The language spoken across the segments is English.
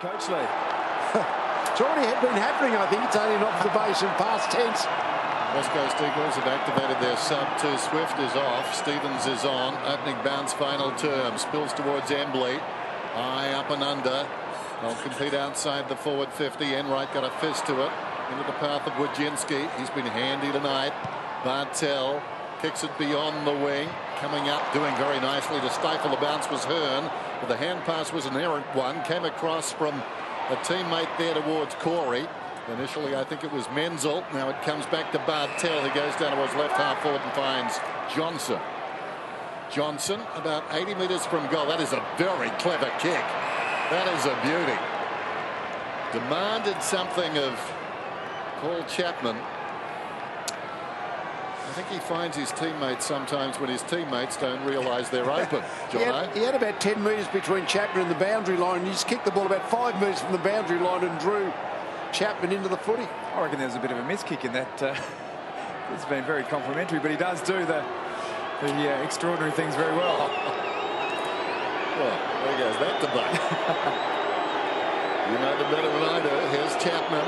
Coach Lee. It's already been happening, I think. It's only not for the base and past tense. West Coast Eagles have activated their sub 2. Swift is off. Stevens is on. Opening bounce, final term. Spills towards Embley. High up and under. They'll compete outside the forward 50. Enright got a fist to it. Into the path of Wojcinski. He's been handy tonight. Bartel kicks it beyond the wing. Coming up, doing very nicely to stifle the bounce was Hearn. But the hand pass was an errant one. Came across from a teammate there towards Corey. Initially, I think it was Menzel. Now it comes back to Bartel. He goes down to his left half forward and finds Johnson. Johnson about 80 metres from goal. That is a very clever kick. That is a beauty. Demanded something of Paul Chapman. I think he finds his teammates sometimes when his teammates don't realise they're open. He had about 10 metres between Chapman and the boundary line. He just kicked the ball about 5 metres from the boundary line and drew Chapman into the footy. I reckon there was a bit of a miss kick in that. It's been very complimentary, but he does do the extraordinary things very well. Well, there goes that debate. You know the better than I do. Here's Chapman.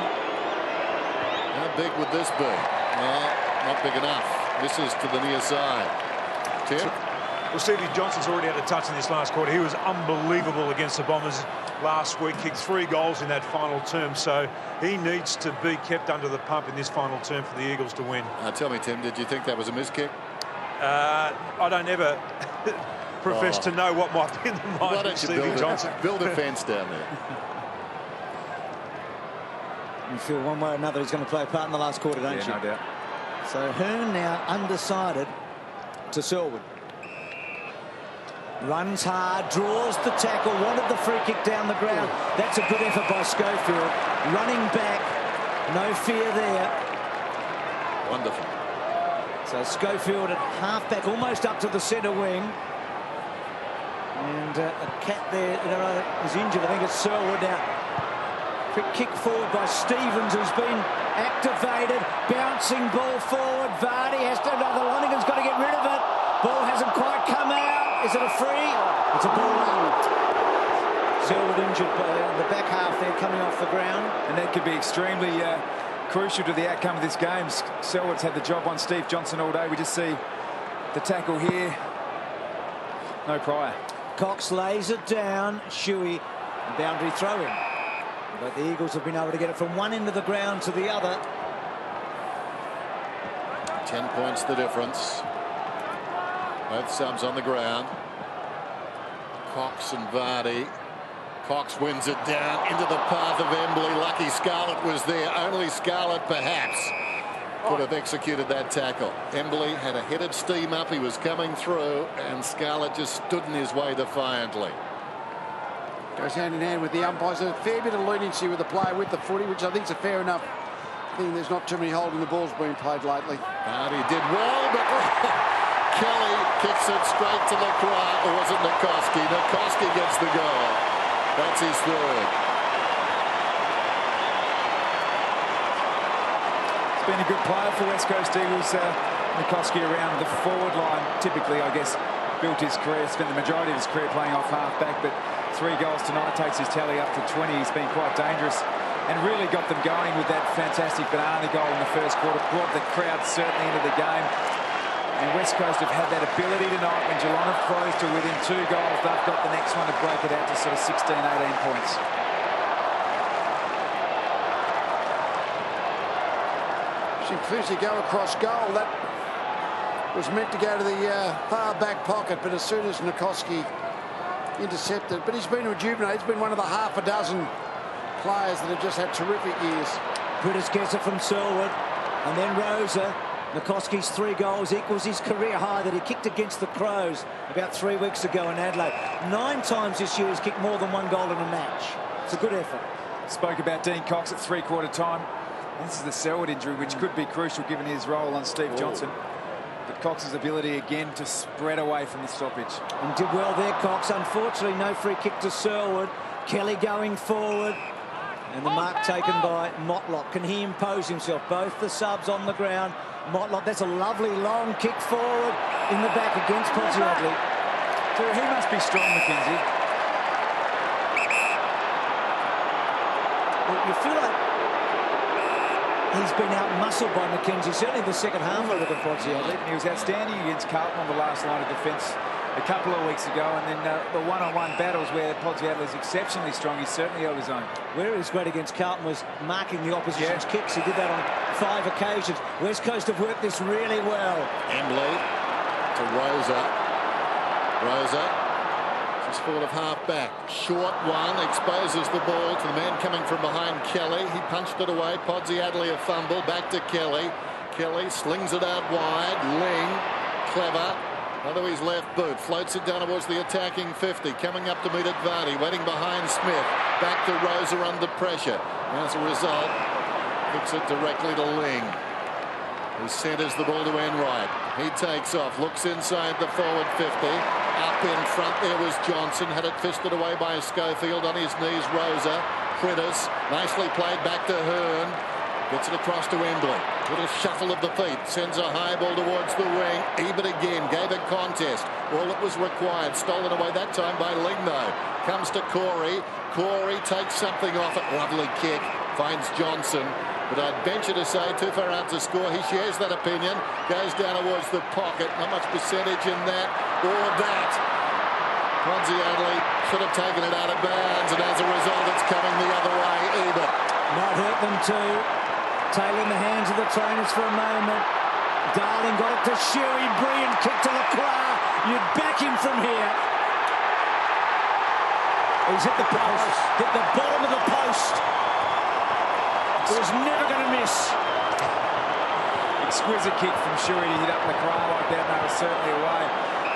How big would this be? Not big enough. Misses to the near side. Tim? Well, Stevie Johnson's already had a touch in this last quarter. He was unbelievable against the Bombers last week. Kicked 3 goals in that final term. So he needs to be kept under the pump in this final term for the Eagles to win. Tell me, Tim, did you think that was a miss kick? I don't ever profess to know what might be in the mind of Stevie Johnson. Build a fence down there. You feel one way or another he's going to play a part in the last quarter, don't you? No doubt. So Hearn now undecided to Selwood. Runs hard, draws the tackle, wanted the free kick down the ground. That's a good effort by Schofield. Running back, no fear there. Wonderful. So Schofield at half-back, almost up to the centre wing. And a cat there is injured. I think it's Selwood now. Quick kick forward by Stevens, who's been activated. Bouncing ball forward. Vardy has to. The Lonergan's got to get rid of it. Ball hasn't quite come out. Is it a free? It's a ball out. Selwood injured by the back half there, coming off the ground. And that could be extremely crucial to the outcome of this game. Selwood's had the job on Steve Johnson all day. We just see the tackle here. No prior. Cox lays it down. Shuey, boundary throw-in. But the Eagles have been able to get it from one end of the ground to the other. 10 points the difference. Both subs on the ground. Cox and Vardy. Cox wins it down into the path of Embley. Lucky Scarlett was there. Only Scarlett perhaps could have executed that tackle. Embley had a head of steam up. He was coming through and Scarlett just stood in his way defiantly. Goes hand in hand with the umpires. A fair bit of leniency with the player with the footy, which I think is a fair enough thing. There's not too many holding the balls being played lately. Vardy did well, but Kelly kicks it straight to Lacroix. Or was it Nikoski? Nikoski gets the goal. That's his third. It's been a good player for West Coast Eagles. Nikoski around the forward line. Typically, I guess, built his career, spent the majority of his career playing off half-back, but 3 goals tonight takes his tally up to 20. He's been quite dangerous and really got them going with that fantastic banana goal in the first quarter. Brought the crowd certainly into the game. And West Coast have had that ability tonight when Geelong have closed to within 2 goals. They've got the next one to break it out to sort of 16, 18 points. Simfusi go across goal. That was meant to go to the far back pocket, but as soon as Nikoski intercepted, but he's been rejuvenated. He's been one of the half a dozen players that have just had terrific years. British gets it from Selwood, and then Rosa. Nikoski's 3 goals equals his career high that he kicked against the Crows about 3 weeks ago in Adelaide. 9 times this year he's kicked more than 1 goal in a match. It's a good effort. Spoke about Dean Cox at 3-quarter time. This is the Selwood injury, which could be crucial given his role on Steve Johnson. But Cox's ability again to spread away from the stoppage. And did well there, Cox. Unfortunately, no free kick to Selwood. Kelly going forward. And the mark taken by Motlop. Can he impose himself? Both the subs on the ground. Motlop, that's a lovely long kick forward in the back against Pozzioglu. He must be strong, McKenzie. You feel like he's been out-muscled by McKenzie, certainly the second half of the Podsiadly. He was outstanding against Carlton on the last line of defence a couple of weeks ago, and then the one-on-one battles where Podsiadly is exceptionally strong. He's certainly held his own. Where he was great against Carlton was marking the opposition's kicks. He did that on 5 occasions. West Coast have worked this really well. Embley to Rosa. Rosa just thought of half back. Short one, exposes the ball to the man coming from behind Kelly. He punched it away. Podsiadly a fumble. Back to Kelly. Kelly slings it out wide. Ling, clever. Under his left boot, floats it down towards the attacking 50, coming up to meet it Vardy, waiting behind Smith, back to Rosa under pressure. As a result, kicks it directly to Ling, who centres the ball to Enright. He takes off, looks inside the forward 50. Up in front there was Johnson, had it fisted away by Schofield. On his knees, Rosa. Critters, nicely played back to Hearn. Gets it across to Embley. Little shuffle of the feet. Sends a high ball towards the wing. Even again. Gave a contest. All that was required. Stolen away that time by Ling though. Comes to Corey. Corey takes something off it. Lovely kick. Finds Johnson. But I'd venture to say too far out to score. He shares that opinion. Goes down towards the pocket. Not much percentage in that or that. Podsiadly should have taken it out of bounds. And as a result it's coming the other way. Even. Might hurt them too. Taylor in the hands of the trainers for a moment. Darling got it to Shuey. Brilliant kick to Lacroix. You'd back him from here. He's hit the post. Hit the bottom of the post. He was never going to miss. Exquisite kick from Shuey to hit up Lacroix like that. They were certainly away.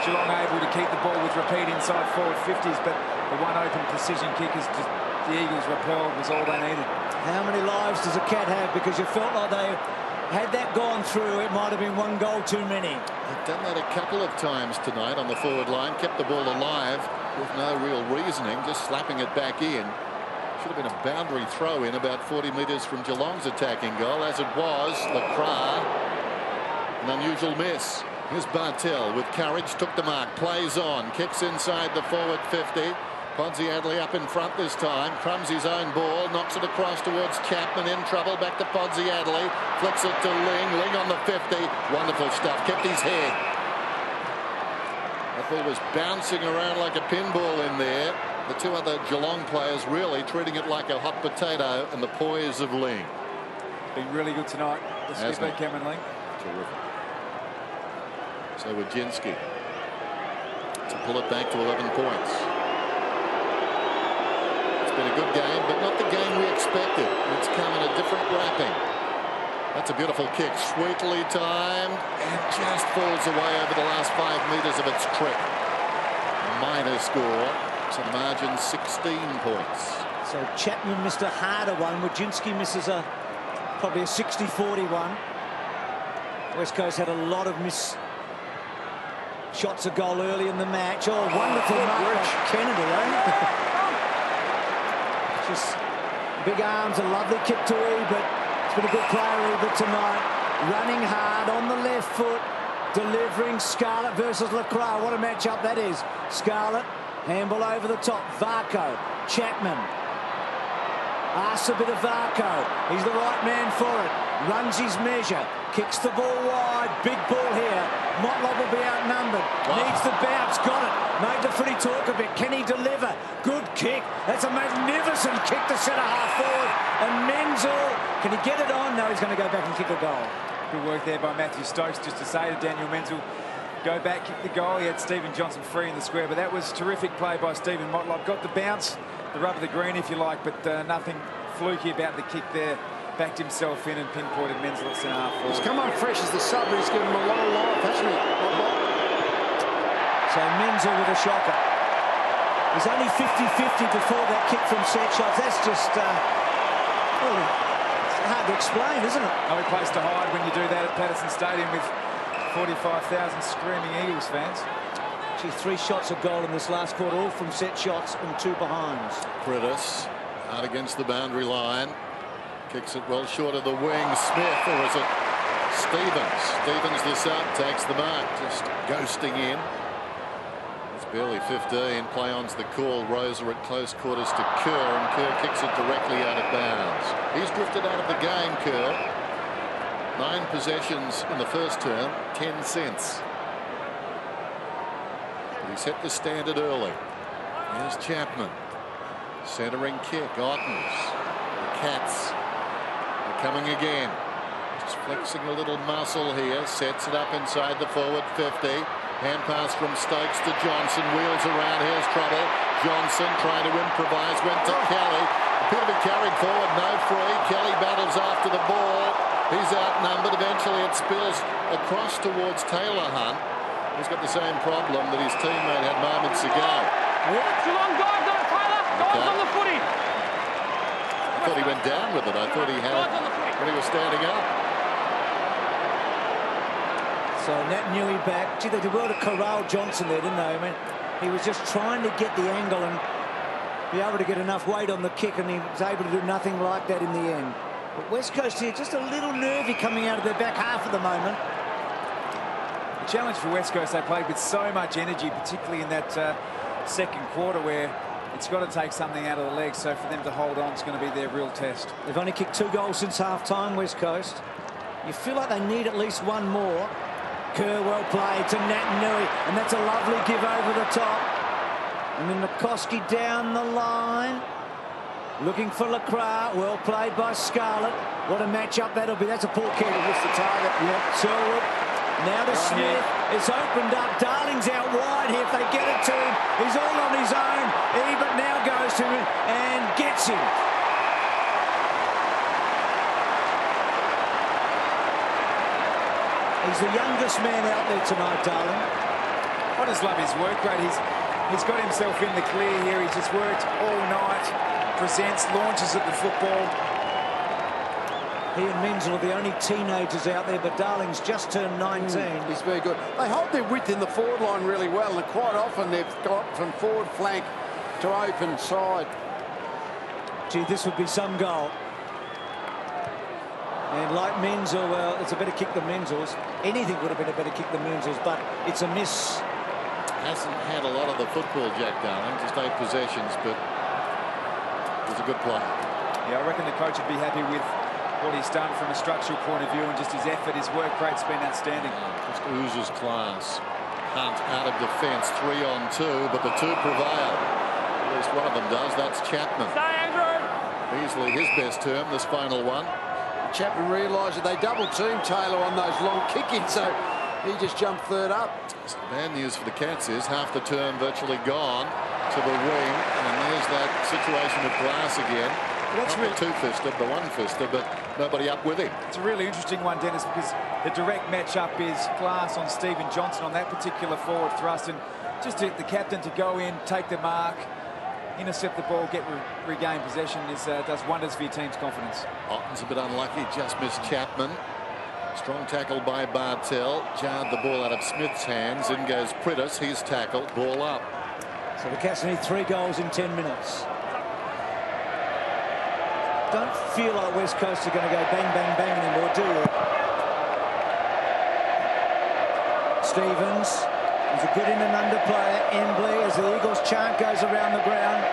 Geelong able to keep the ball with repeat inside forward 50s, but the one open precision kick is just the Eagles repelled was all they needed. How many lives does a cat have? Because you felt like they had that gone through, it might have been one goal too many. They've done that a couple of times tonight on the forward line, kept the ball alive with no real reasoning, just slapping it back in. Should have been a boundary throw in about 40 metres from Geelong's attacking goal. As it was, Lacroix, an unusual miss. Here's Bartel with courage, took the mark, plays on, kicks inside the forward 50. Podsiadly up in front this time, crumbs his own ball, knocks it across towards Chapman, in trouble, back to Podsiadly, flicks it to Ling, Ling on the 50, wonderful stuff, kept his head. That ball was bouncing around like a pinball in there. The two other Geelong players really treating it like a hot potato, and the poise of Ling. Been really good tonight, the skipper Cameron Ling. Terrific. So Wojcinski to pull it back to 11 points. Been a good game, but not the game we expected. It's come in a different wrapping. That's a beautiful kick, sweetly timed, and just falls away over the last 5 metres of its trip. Minor score, so the margin 16 points. So Chapman missed a harder one. Wojcinski misses probably a 60-40 one. West Coast had a lot of miss shots of goal early in the match. Oh, wonderful mark by Kennedy, eh? Just big arms, a lovely kick to Ebert. It's been a good player, Ebert, tonight. Running hard on the left foot, delivering. Scarlett versus Lacroix. What a matchup that is. Scarlett, handball over the top. Varco, Chapman. Asks a bit of Varco. He's the right man for it. Runs his measure. Kicks the ball wide. Big ball here. Motlop will be outnumbered. Wow. Needs the bounce. Got it. Made the footy talk a bit. Can he deliver? Good kick. That's a magnificent kick to centre half forward. And Menzel, can he get it on? No, he's going to go back and kick a goal. Good work there by Matthew Stokes just to say to Daniel Menzel, go back, kick the goal. He had Stephen Johnson free in the square, but that was terrific play by Stephen Motlop. Got the bounce, the rub of the green if you like, but nothing fluky about the kick there. Backed himself in and pinpointed Menzel at centre half forward. He's come on fresh as the sub, but he's given him a lot of life, hasn't he? So Menzel with a shocker. He's only 50-50 before that kick from set shots. That's just, well, it's hard to explain, isn't it? No place to hide when you do that at Patterson Stadium with 45,000 screaming Eagles fans. Actually, 3 shots a goal in this last quarter, all from set shots and 2 behinds. Critters out against the boundary line. Kicks it well short of the wing. Smith, or is it Stevens? Stevens the sub, takes the mark, just ghosting in. It's Barely 15. Play on's the call. Rosa at close quarters to Kerr, and Kerr kicks it directly out of bounds. He's drifted out of the game, Kerr. 9 possessions in the first term, 10 cents. But he set the standard early. Here's Chapman. Centering kick. Ottens. The Cats are coming again. Just flexing a little muscle here. Sets it up inside the forward 50. Hand pass from Stokes to Johnson. Wheels around. Here's trouble. Johnson trying to improvise. Went to Kelly. Appeared to be carried forward. No free. Kelly battles after the ball. He's outnumbered. Eventually it spills across towards Taylor Hunt. He's got the same problem that his teammate had moments ago. Geelong guards on Taylor. Guards on the footy. I thought he went down with it. I thought he had it when he was standing up. So Nat Newey back. Gee, they did well to corral Johnson there, didn't they? I mean, he was just trying to get the angle and be able to get enough weight on the kick, and he was able to do nothing like that in the end. But West Coast here, just a little nervy coming out of their back half at the moment. The challenge for West Coast, they played with so much energy, particularly in that second quarter, where it's got to take something out of the legs. So for them to hold on is going to be their real test. They've only kicked 2 goals since half-time, West Coast. You feel like they need at least one more. Kerr well played to Nat Newey, and that's a lovely give over the top. And then McCoskey down the line, looking for Lacroix. Well played by Scarlett. What a match-up that'll be. That's a poor kick. Missed the target. Yep, Selwood. Now to Smith. It's opened up. Darling's out wide here. If they get it to him, he's all on his own. Ebert now goes to him and gets him. He's the youngest man out there tonight, Darling. I just love his work rate. He's got himself in the clear here. He's just worked all night. Presents, launches at the football. He and Menzel are the only teenagers out there, but Darling's just turned 19. He's very good. They hold their width in the forward line really well, and quite often they've got from forward flank to open side. Gee, this would be some goal. And like Menzel, well, it's a better kick than Menzel's. Anything would have been a better kick than Menzel's, but it's a miss. Hasn't had a lot of the football, Jack Darling, just 8 possessions, but he's a good player. Yeah, I reckon the coach would be happy with what he's done from a structural point of view, and just his effort, his work rate's been outstanding. Just oozes class. Hunt out of defence, 3 on 2, but the 2 prevail. At least one of them does. That's Chapman. Easily his best term, this final one. Chapman realised that they double-teamed Taylor on those long kick-ins, so he just jumped third up. So the bad news for the Cats is half the term virtually gone to the wing, and there's that situation with Glass again. That's really 2-fister, the 1-fister, but nobody up with him. It's a really interesting one, Dennis, because the direct match-up is Glass on Stephen Johnson on that particular forward thrust, and just the captain to go in, take the mark, intercept the ball, regain possession does wonders for your team's confidence. Otten's a bit unlucky, just missed Chapman. Strong tackle by Bartell, jarred the ball out of Smith's hands. In goes Prittis, he's tackled, ball up. So the Cats need 3 goals in 10 minutes. Don't feel like West Coast are going to go bang, bang, bang anymore, do you? Stevens. He's a good in and under player. Embley, as the Eagles chant goes around the ground.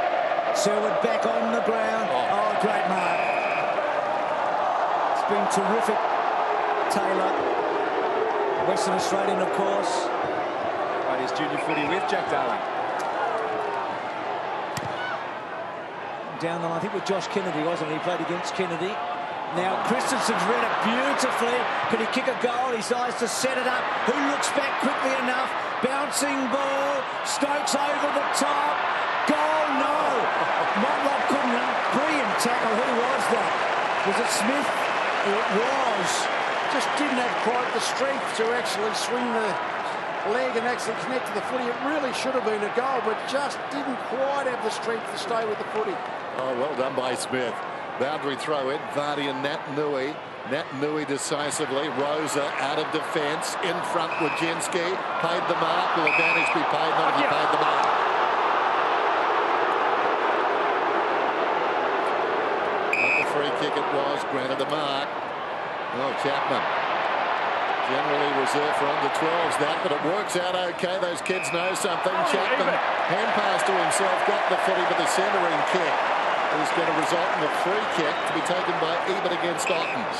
Selwood back on the ground. Oh, great mark. It's been terrific. Taylor. Western Australian, of course. Right, his junior footy with Jack Darling. Down the line, I think with Josh Kennedy, wasn't he? He played against Kennedy. Now Christensen's read it beautifully. Could he kick a goal? He decides to set it up. Who looks back quickly enough? Bouncing ball. Stokes over the top. Goal, no. Motlop couldn't. Brilliant tackle. Who was that? Was it Smith? It was. Just didn't have quite the strength to actually swing the leg and actually connect to the footy. It really should have been a goal, but just didn't quite have the strength to stay with the footy. Oh, well done by Smith. Boundary throw in, Vardy and Nat Newey. Nat Newey decisively. Rosa out of defence. In front, Wojcinski. Paid the mark. Will advantage be paid? Not if he paid the mark. Not the free kick it was. Granted the mark. Oh, Chapman. Generally reserved for under-12s, that, but it works out okay. Those kids know something. Chapman, hand pass to himself, got the footy, but the centering kick is going to result in a free kick to be taken by Ebert against Ottens.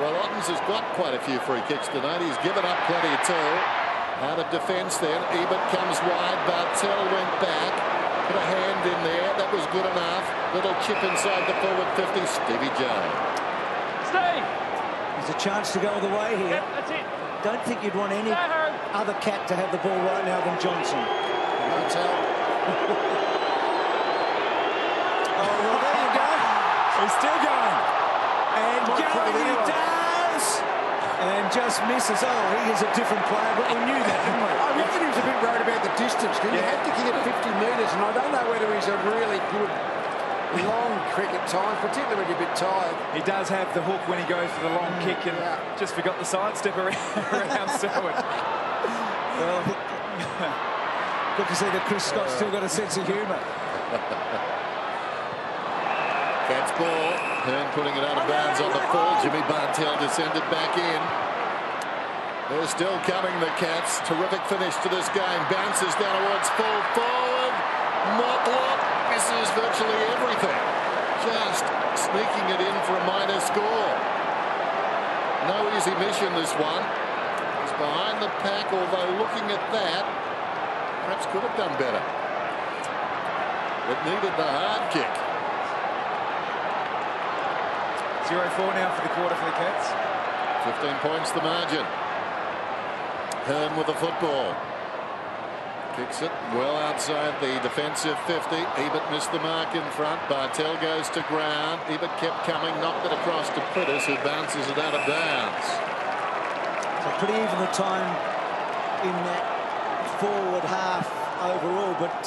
Well, Ottens has got quite a few free kicks tonight. He's given up plenty too. Out of defence then. Ebert comes wide. Bartel went back. Put a hand in there. That was good enough. Little chip inside the forward 50. Stevie J. Steve! There's a chance to go the way here. Yep, that's it. Don't think you'd want any other cat to have the ball right now than Johnson. Bartel. Oh, well, there you go. He's still going. And going he does. And just misses. Oh, he is a different player, but we knew that, didn't we? I reckon he was a bit worried about the distance because you have to kick it 50 metres, and I don't know whether he's a really good long cricket time, particularly when you're a bit tired. He does have the hook when he goes for the long kick and just forgot the sidestep around Selwood. Well, good to see that Chris Scott's still got a sense of humour. Cats ball. Hearn putting it out of bounds on the full. Jimmy Bartel descended back in. They're still coming, the Cats. Terrific finish to this game. Bounces down towards full forward. Motlop misses virtually everything. Just sneaking it in for a minor score. No easy mission, this one. He's behind the pack, although looking at that, perhaps could have done better. It needed the hard kick. 0-4 now for the quarter for the Cats. 15 points the margin. Hearn with the football. Kicks it well outside the defensive 50. Ebert missed the mark in front. Bartel goes to ground. Ebert kept coming, knocked it across to Prittis, who bounces it out of bounds. So pretty even the time in that forward half overall, but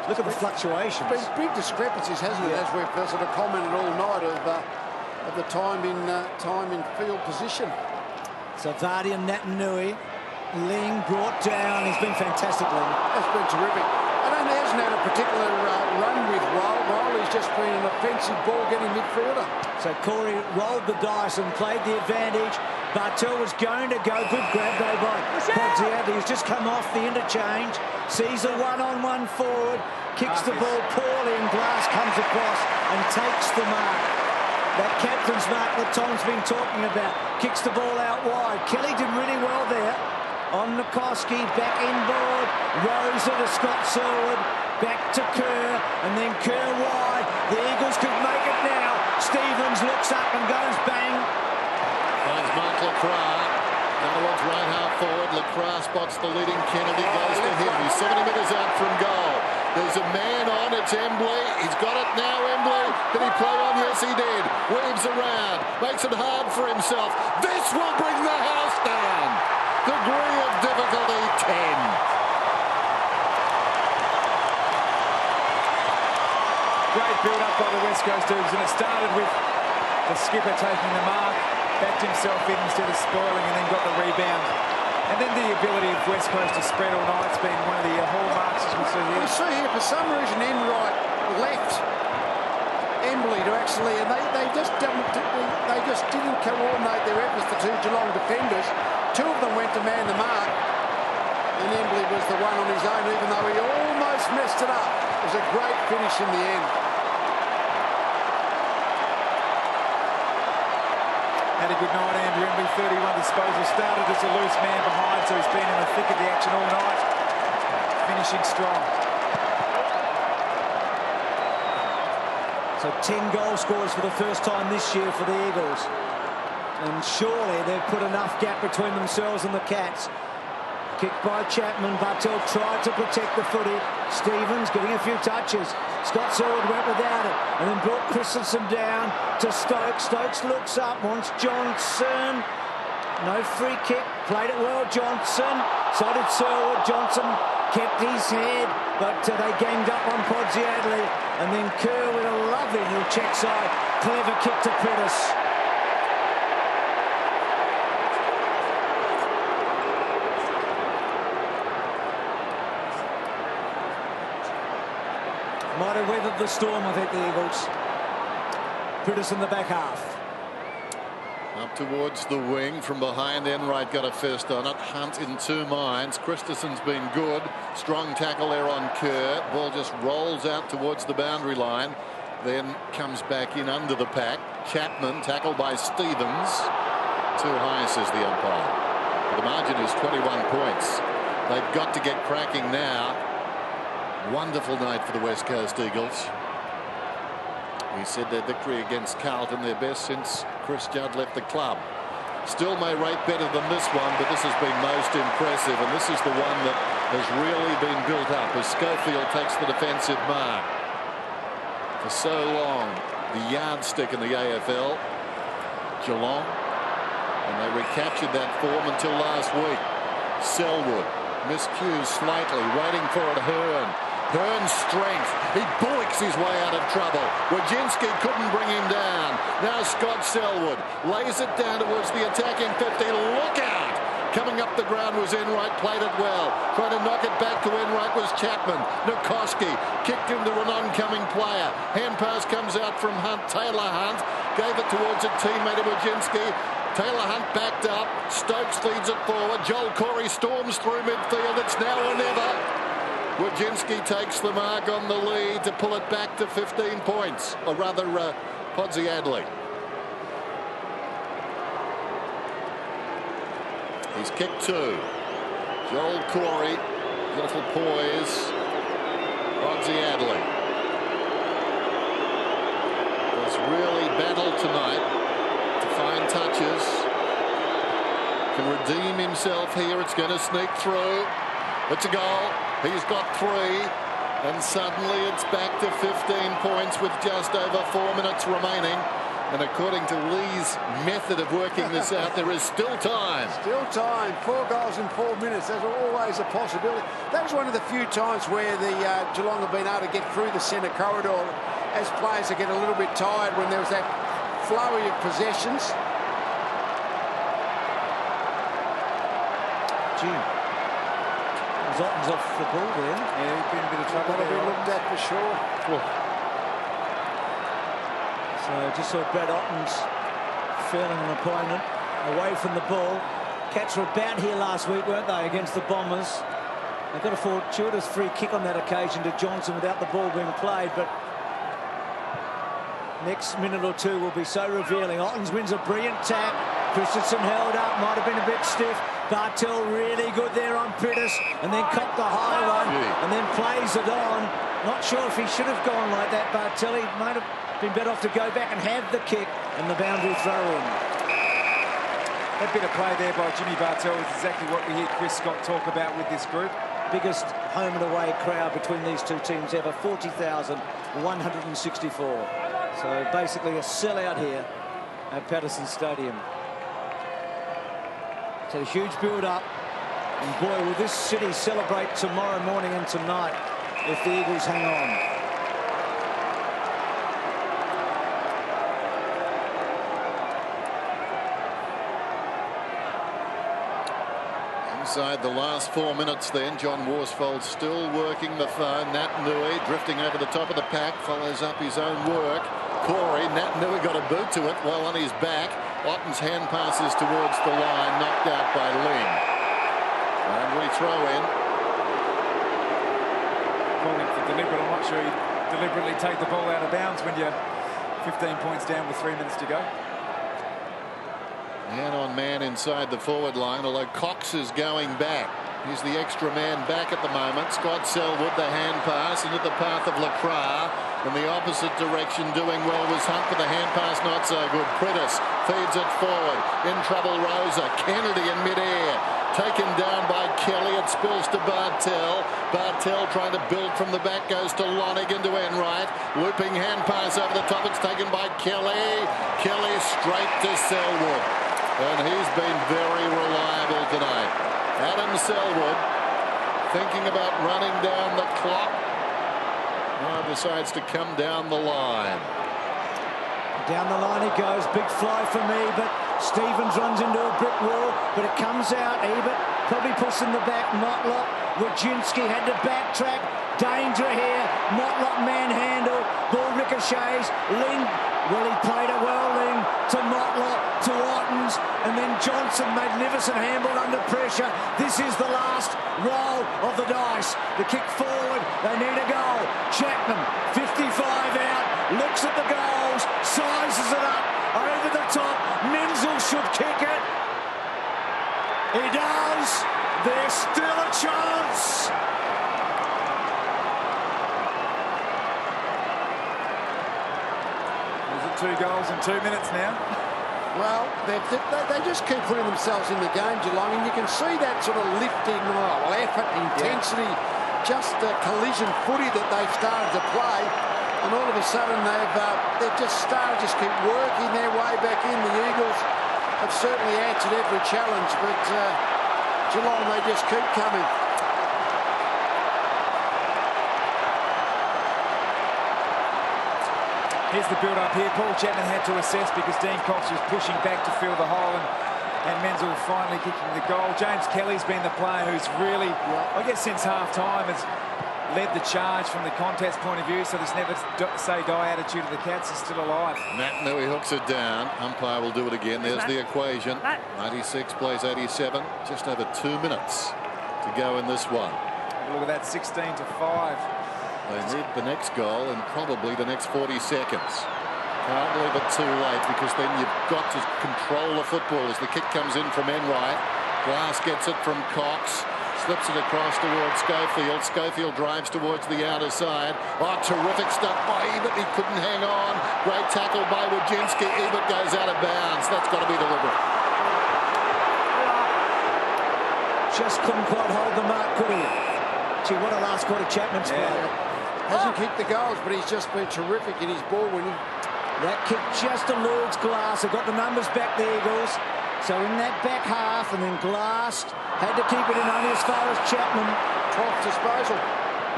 look at the fluctuations. There's been big discrepancies, hasn't it, as we've sort of commented all night of the time in field position. So Vardy and Natanui. Ling brought down. He's been fantastic, Ling. That's been terrific. And he hasn't had a particular run with Roll. He's just been an offensive ball-getting midfielder. So Corey rolled the dice and played the advantage. Bartel was going to go. Good grab though by Podziadli. He's just come off the interchange. Sees a one-on-one forward. Kicks the ball poorly and Glass comes across and takes the mark. That captain's mark that Tom's been talking about. Kicks the ball out wide. Kelly did really well there. On Nikoski, back inboard. Rosa to Scott Selwood. Back to Kerr. And then Kerr wide. The Eagles could make it now. Stevens looks up and goes bang. Finds Mark Lacroix. Down towards right half forward. Lacroix spots the leading Kennedy. Goes to him. He's 70 metres out from goal. There's a man on. It's Embley. He's got it now, Embley. Did he play on? Yes, he did. Weaves around. Makes it hard for himself. This will bring the house down. Degree of difficulty 10. Great build-up by the West Coast Eagles, and it started with the skipper taking the mark, backed himself in instead of spoiling, and then got the rebound. And then the ability of West Coast to spread all night has been one of the hallmarks, as we see here. You see here, for some reason, Enright left Embley to actually, and they just didn't coordinate their efforts, the two Geelong defenders. Two of them went to man the mark, and Embley was the one on his own, even though he almost messed it up. It was a great finish in the end. Had a good night, Andrew Embley, 31 disposal. Started as a loose man behind, so he's been in the thick of the action all night. Finishing strong. So 10 goal scorers for the first time this year for the Eagles. And surely they've put enough gap between themselves and the Cats. Kicked by Chapman. Bartel tried to protect the footy. Stevens getting a few touches. Scott Selwood went without it. And then brought Christensen down to Stokes. Stokes looks up, wants Johnson. No free kick. Played it well, Johnson. So did Selwood. Johnson kept his head, but they ganged up on Podziadli. And then Kerr with a lovely little check side. Clever kick to Prittis. Might have weathered the storm, I think, the Eagles. Prittis in the back half. Up towards the wing from behind. Enright got a fist on it. Hunt in two minds. Christensen's been good. Strong tackle there on Kerr. Ball just rolls out towards the boundary line. Then comes back in under the pack. Chapman tackled by Stevens. Too high, says the umpire. The margin is 21 points. They've got to get cracking now. Wonderful night for the West Coast Eagles. We said their victory against Carlton, their best since Chris Judd left the club. Still may rate better than this one, but this has been most impressive, and this is the one that has really been built up as Schofield takes the defensive mark. For so long, the yardstick in the AFL, Geelong, and they recaptured that form until last week. Selwood miscues slightly, waiting for it. Hearn's strength. He bullocks his way out of trouble. Wojcinski couldn't bring him down. Now Scott Selwood lays it down towards the attacking 50. Look out! Coming up the ground was Enright, played it well. Trying to knock it back to Enright was Chapman. Nikoski kicked into an oncoming player. Hand pass comes out from Hunt. Taylor Hunt gave it towards a teammate of Wojcinski. Taylor Hunt backed up. Stokes feeds it forward. Joel Corey storms through midfield. It's now or never. Wojcinski takes the mark on the lead to pull it back to 15 points. Or rather, Podsiadly. He's kicked two. Joel Corey, beautiful poise. Podsiadly has really battled tonight to find touches. Can redeem himself here. It's going to sneak through. It's a goal. He's got three, and suddenly it's back to 15 points with just over 4 minutes remaining. And according to Lee's method of working this out, there is still time. Still time. 4 goals in 4 minutes. There's always a possibility. That was one of the few times where the Geelong have been able to get through the centre corridor as players get a little bit tired when there was that flurry of possessions. Jim. Otten's off the ball there. Yeah, he's been a bit of trouble. That'll be looked at for sure. Oh. So just saw Brad Otten's failing an opponent away from the ball. Cats were about here last week, weren't they, against the Bombers? They got a fortuitous free kick on that occasion to Johnson without the ball being played, but next minute or two will be so revealing. Ottens wins a brilliant tap. Christensen held up, might have been a bit stiff. Bartel really good there on Pittis, and then copped the high one, and then plays it on. Not sure if he should have gone like that, Bartel. He might have been better off to go back and have the kick and the boundary throw in. That bit of play there by Jimmy Bartel is exactly what we hear Chris Scott talk about with this group. Biggest home and away crowd between these two teams ever, 40,164. So basically a sellout here at Patterson Stadium. It's a huge build-up, and boy, will this city celebrate tomorrow morning and tonight if the Eagles hang on. Inside the last 4 minutes then, John Worsfold still working the phone. Nat Nui drifting over the top of the pack, follows up his own work. Corey, Nat Nui got a boot to it while on his back. Otten's hand passes towards the line, knocked out by Ling. And we throw in. Calling for deliberate. I'm not sure you deliberately take the ball out of bounds when you're 15 points down with 3 minutes to go. Man on man inside the forward line, although Cox is going back. He's the extra man back at the moment. Scott Selwood, the hand pass into the path of Lacroix. In the opposite direction, doing well was Hunt, but the hand pass not so good. Prittis feeds it forward. In trouble, Rosa. Kennedy in midair. Taken down by Kelly. It spills to Bartel. Bartel trying to build from the back. Goes to Lonig into Enright. Looping hand pass over the top. It's taken by Kelly. Kelly straight to Selwood. And he's been very reliable tonight. Adam Selwood thinking about running down the clock. Now decides to come down the line. Down the line he goes. Big fly for me, but Stevens runs into a brick wall, but it comes out. Ebert probably pushing the back. Motlop Wojcinski had to backtrack. Danger here. Motlop manhandle. Ball ricochets. Ling, well, he played it well, Ling, to Motlop, to Ottens, and then Johnson, magnificent handball under pressure. This is the last roll of the dice. The kick forward, they need a goal. Chapman, 55 out, looks at the goals, sizes it up, over the top. Menzel should kick it. He does. There's still a chance. Is it 2 goals in 2 minutes now? Well, they just keep putting themselves in the game, Geelong, and you can see that sort of lifting, effort, intensity, just collision footy that they've started to play, and all of a sudden they've just started to keep working their way back in. The Eagles have certainly answered every challenge, but Geelong, they just keep coming. Here's the build-up here. Paul Chapman had to assess because Dean Cox was pushing back to fill the hole, and Menzel finally kicking the goal. James Kelly's been the player who's really, I guess since half-time, has led the charge from the contest point of view, so this never say die attitude of the Cats is still alive. Matt Nui hooks it down. Umpire will do it again. There's the equation. 96 plays 87. Just over 2 minutes to go in this one. Look at that, 16-5. They need the next goal and probably the next 40 seconds. Can't leave it too late because then you've got to control the football as the kick comes in from Enright. Glass gets it from Cox. Slips it across towards Schofield. Schofield drives towards the outer side. Oh, terrific stuff by Ebert. He couldn't hang on. Great tackle by Wojcinski. Ebert goes out of bounds. That's got to be deliberate. Just couldn't quite hold the mark, could he? Gee, what a last quarter Chapman's played. Hasn't kicked the goals, but he's just been terrific in his ball winning. That kick just eludes Glass. They've got the numbers back, the Eagles. So in that back half, and then Glass had to keep it in only as far as Chapman. 12th disposal.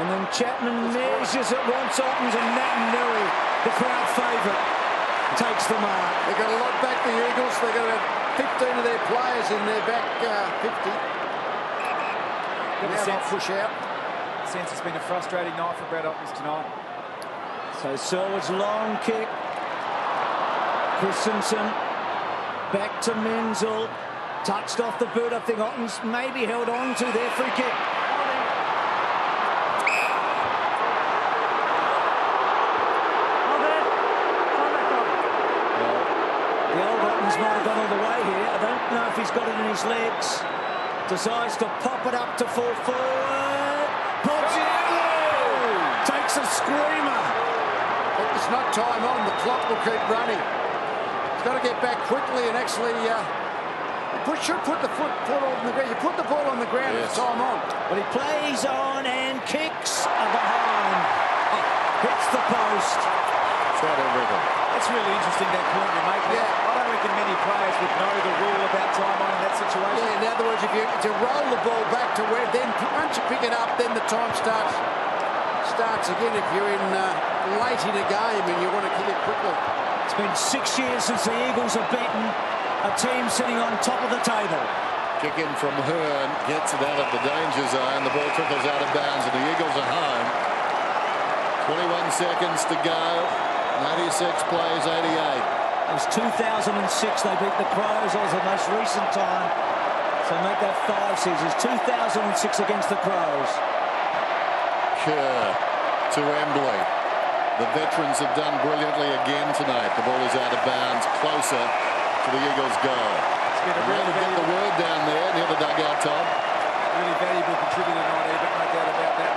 And then Chapman measures it, wants Ottens, and Matt Nui, the crowd favourite, takes the mark. They've got a lot back, the Eagles. They've got 15 of their players in their back 50. Now they'll push out. Sense it's been a frustrating night for Brad Ottens tonight. So Selwood's long kick. Christensen back to Menzel. Touched off the boot. I think Ottens maybe held on to their free kick. The old Ottens might have gone all the way here. I don't know if he's got it in his legs. Decides to pop it up to full forward. Pops it out. Takes a screamer. It's not time on. The clock will keep running. He's got to get back quickly and actually should put the foot on the ground. You put the ball on the ground, yes. It's time on. But he plays on and kicks behind. Hits the post. It's out of rhythm. That's really interesting, that point you're making. Yeah. I don't reckon many players would know the rule about time on in that situation. Yeah, in other words, if you to roll the ball back to where, then once you pick it up, then the time starts again if you're in late in a game and you want to kick it quickly. It's been 6 years since the Eagles have beaten a team sitting on top of the table. Kick in from Hearn, gets it out of the danger zone. The ball trickles out of bounds and the Eagles are home. 21 seconds to go. 96 plays 88. It was 2006 they beat the Crows. That was the most recent time. So make that 5 seasons. 2006 against the Crows. Kerr to Embley. The veterans have done brilliantly again tonight. The ball is out of bounds, closer to the Eagles' goal. It's been a really get the word down there near the dugout, Tom. Really valuable contributor tonight, but no doubt about that.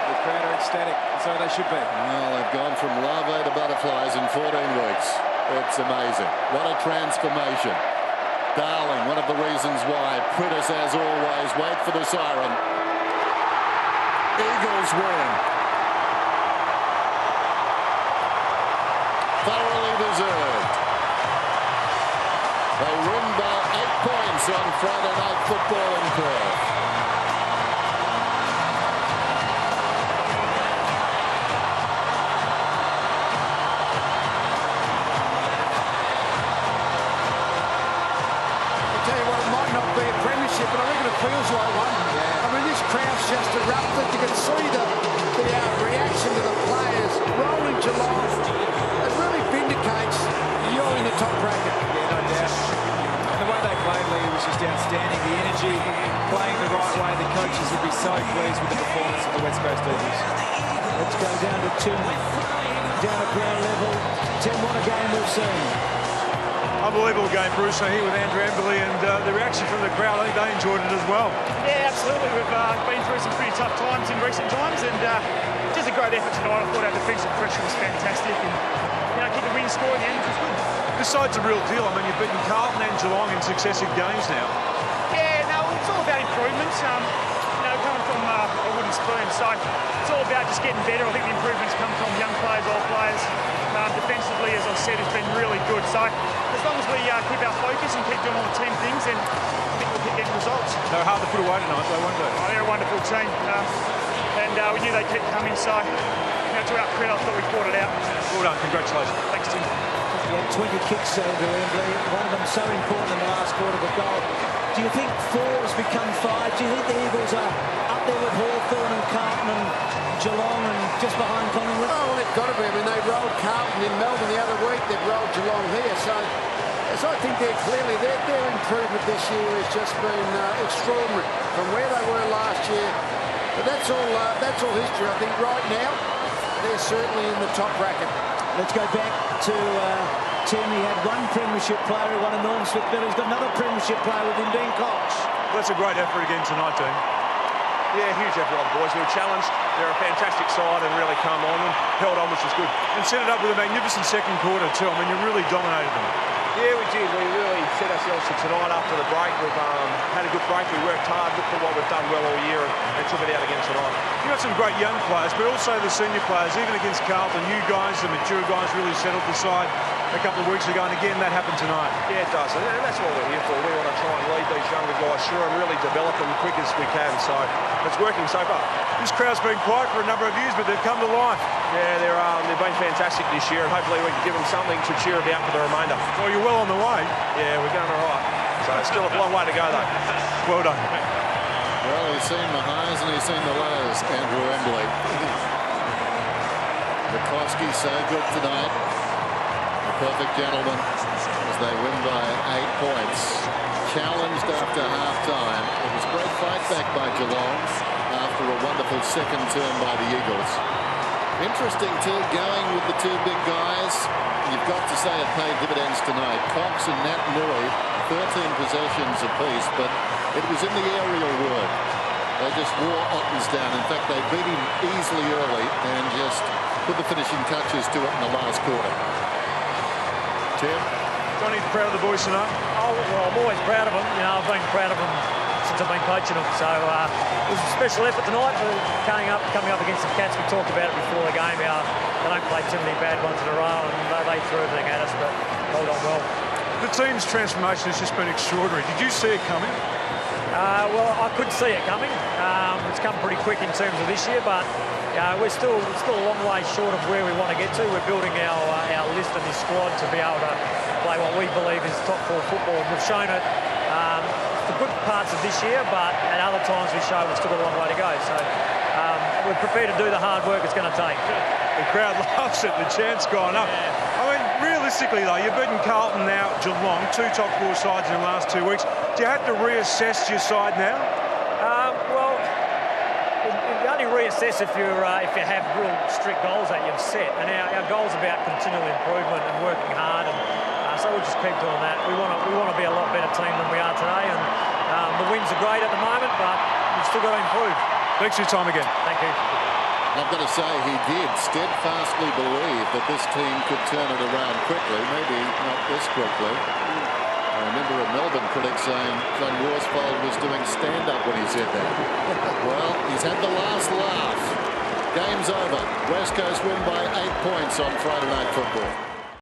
The crowd are ecstatic, so they should be. Well, they've gone from larvae to butterflies in 14 weeks. It's amazing. What a transformation. Darling, one of the reasons why. Pritis, as always, wait for the siren. Eagles win. Thoroughly deserved. They win by 8 points on Friday Night Football in Perth. But I reckon it feels like one. Yeah. I mean, this crowd's just erupted. You can see the reaction to the players rolling Geelong. It really vindicates you're in the top bracket. Yeah, no doubt. And the way they played, Lee, was just outstanding. The energy, playing the right way. The coaches would be so pleased with the performance of the West Coast Eagles. Let's go down to Tim, down at ground level. Tim, what a game we've seen. Unbelievable game, Bruce. So here with Andrew Emberley, and the reaction from the crowd, I think they enjoyed it as well. Yeah, absolutely. We've been through some pretty tough times in recent times, and just a great effort tonight. I thought our defensive pressure was fantastic, and keep the win score in the end was good. This side's a real deal. I mean, you've beaten Carlton and Geelong in successive games now. Yeah, no, it's all about improvements. Coming from a wooden spoon, so it's all about just getting better. I think the improvements come from young players, old players. Defensively, as I said, it's been really good. So as long as we keep our focus and keep doing all the team things, then I think we'll keep getting results. They were hard to put away tonight, though, weren't they? Oh, they're a wonderful team, and we knew they'd keep coming. So to our credit, I thought we fought it out. Well done, congratulations. Thanks, Tim. He had 20 kicks over Wembley. One of them so important in the last quarter, the goal. Do you think 4 has become 5? Do you think the Eagles are up there with Hawthorn and Carlton and Geelong and just behind Collingwood? Oh, well, they've got to be. I mean, they rolled Carlton in Melbourne the other week. They've rolled Geelong here. So I think they're clearly, their improvement this year has just been extraordinary from where they were last year. But that's all history. I think right now, they're certainly in the top bracket. Let's go back to Tim. He had one premiership player who won a Norm Smith medal. He's got another premiership player with him, Dean Cox. Well, that's a great effort again tonight, team. Yeah, huge effort on the boys. We were challenged. They're a fantastic side and really come on and held on, which was good. And set it up with a magnificent second quarter too. I mean, you really dominated them. Yeah, we did. We really set ourselves for tonight after the break. We've had a good break. We worked hard, looked at what we've done well all year and took it out again tonight. You've got some great young players, but also the senior players, even against Carlton. You guys, the mature guys, really settled the side a couple of weeks ago, and again, that happened tonight. Yeah, it does, and that's what we're here for. We want to try and lead these younger guys through and really develop them quick as we can, so it's working so far. This crowd's been quiet for a number of years, but they've come to life. Yeah, they've been fantastic this year, and hopefully we can give them something to cheer about for the remainder. Well, you're well on the way. Yeah, we're going all right. So it's still a long way to go, though. Well done. Well, he's seen the highs and he's seen the lows, Andrew Emberley. Bukowski so good tonight. A perfect gentleman as they win by 8 points. Challenged after half-time. It was a great fight back by Geelong after a wonderful second term by the Eagles. Interesting too, going with the 2 big guys. You've got to say it paid dividends tonight. Cox and Nat Nui, 13 possessions apiece, but it was in the aerial work. They just wore Ottens down. In fact, they beat him easily early and just put the finishing touches to it in the last quarter. Tim? Johnny, proud of the boys tonight? Oh, well, I'm always proud of them. I've been proud of them since I've been coaching them. So it was a special effort tonight for coming up against the Cats. We talked about it before the game, how they don't play too many bad ones in a row, and they threw everything at us, but held on well. The team's transformation has just been extraordinary. Did you see it coming? Well, I could see it coming. It's come pretty quick in terms of this year, but we're still a long way short of where we want to get to. We're building our list and this squad to be able to play what we believe is top 4 football. We've shown it for good parts of this year, but at other times we've shown we've still got a long way to go. So we're prepared to do the hard work it's going to take. The crowd loves it. The chant's gone up. Yeah. I mean, realistically, though, you've beaten Carlton now, Geelong, 2 top 4 sides in the last 2 weeks. Do you have to reassess your side now? Well, you only reassess if you have real strict goals that you've set. And our goal's about continual improvement and working hard. And so we'll just keep doing that. We want to be a lot better team than we are today. And the wins are great at the moment, but we've still got to improve. Thanks for your time again. Thank you. I've got to say, he did steadfastly believe that this team could turn it around quickly, maybe not this quickly. I remember a Melbourne critic saying John Worsfold was doing stand-up when he said that. Well, he's had the last laugh. Game's over. West Coast win by 8 points on Friday Night Football.